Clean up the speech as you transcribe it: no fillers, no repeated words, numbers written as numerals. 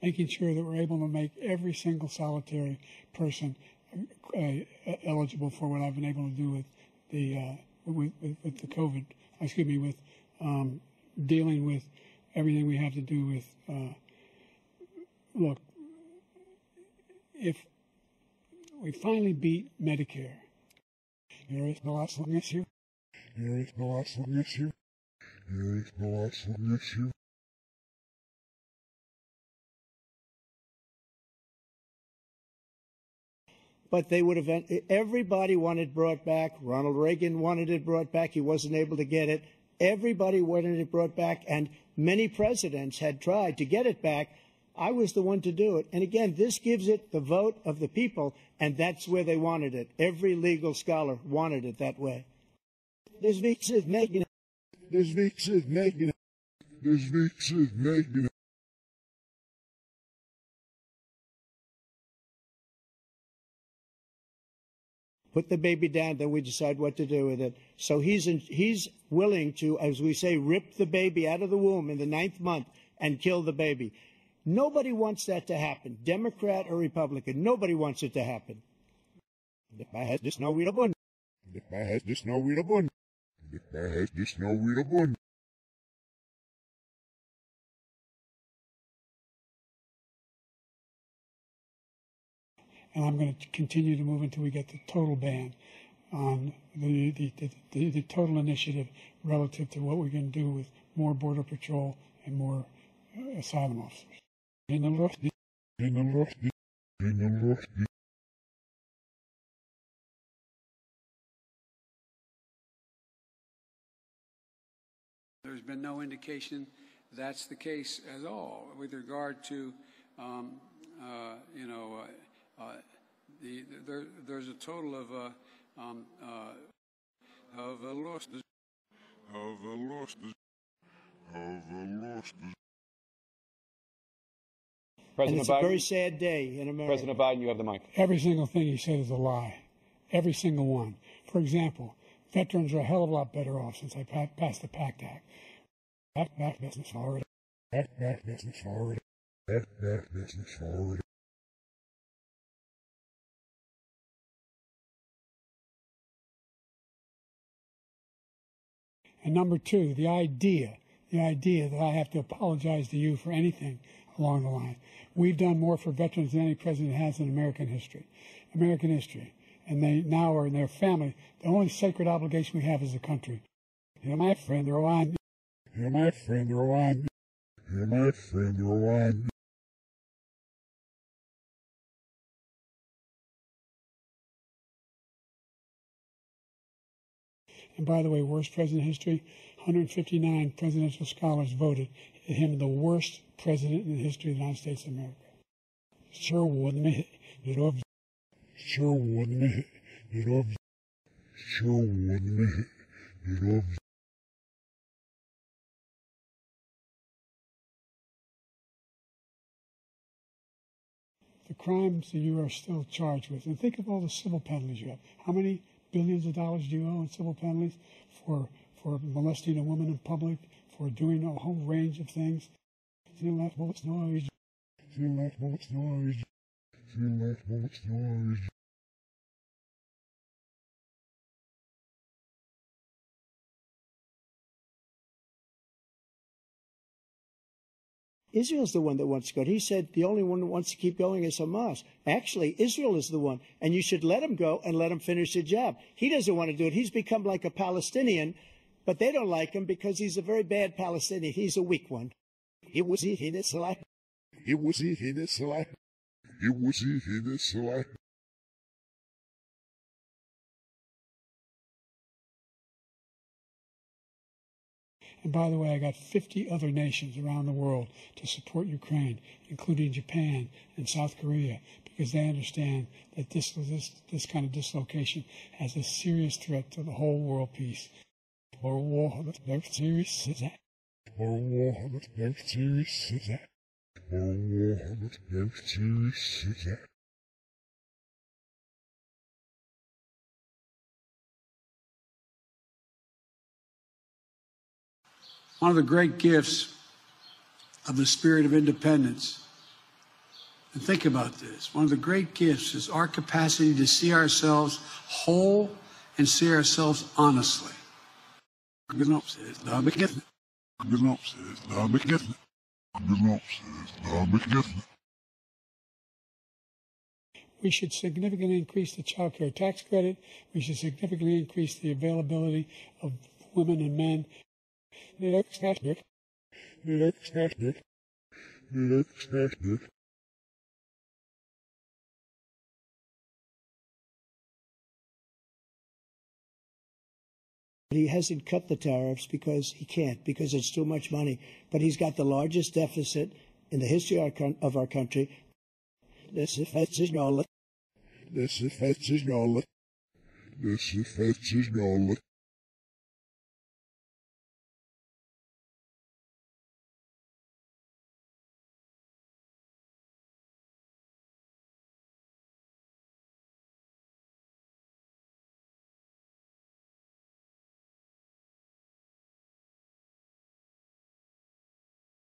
making sure that we're able to make every single solitary person eligible for what I've been able to do with the COVID. With dealing with everything we have to do with. Look, if we finally beat Medicare, there is no absolute issue. There is no absolute issue. There is no absolute issue. But they would have, everybody wanted brought back. Ronald Reagan wanted it brought back. He wasn't able to get it. Everybody wanted it brought back, and many presidents had tried to get it back. I was the one to do it. And again, this gives it the vote of the people, and that's where they wanted it. Every legal scholar wanted it that way. This week is making it. This week is making it. This week is making it. Put the baby down, then we decide what to do with it. So he's willing to, as we say, rip the baby out of the womb in the 9th month and kill the baby. Nobody wants that to happen, Democrat or Republican. Nobody wants it to happen. I has just no real bun. I has just no real bun. I has just no real bun. And I'm going to continue to move until we get the total ban on the total initiative relative to what we're going to do with more Border Patrol and more asylum officers. There's been no indication that's the case at all with regard to, there's a total of losses. And it's a very sad day in America. President Biden, you have the mic. Every single thing he said is a lie. Every single one. For example, veterans are a hell of a lot better off since I passed the PACT Act. Back business already. Back business already. Back business already. And number two, the idea that I have to apologize to you for anything along the line. We've done more for veterans than any president has in American history. And they now are in their family. The only sacred obligation we have as a country. You're my friend, they're on. You're my friend, they're on. You're my friend, they're on. And by the way, worst president in history, 159 presidential scholars voted him the worst president in the history of the United States of America. Sure wouldn't it? Sure wouldn't it? Sure wouldn't it? The crimes that you are still charged with, and think of all the civil penalties you have. How many billions of dollars do you owe in civil penalties for molesting a woman in public, for doing a whole range of things? Israel's the one that wants to go. He said the only one that wants to keep going is Hamas. Actually, Israel is the one, and you should let him go and let him finish the job. He doesn't want to do it. He's become like a Palestinian, but they don't like him because he's a very bad Palestinian. He's a weak one. It was in his life. It was in his life. It was in his life. And by the way, I got 50 other nations around the world to support Ukraine, including Japan and South Korea, because they understand that this kind of dislocation has a serious threat to the whole world peace. Or war, very serious is that. Or war, very serious is that. Or war, very serious is that. One of the great gifts of the spirit of independence And think about this. One of the great gifts is our capacity to see ourselves whole and see ourselves honestly. We should significantly increase the child care tax credit. We should significantly increase the availability of women and men. He hasn't cut the tariffs because he can't, because it's too much money. But he's got the largest deficit in the history of our country. This is knowledge.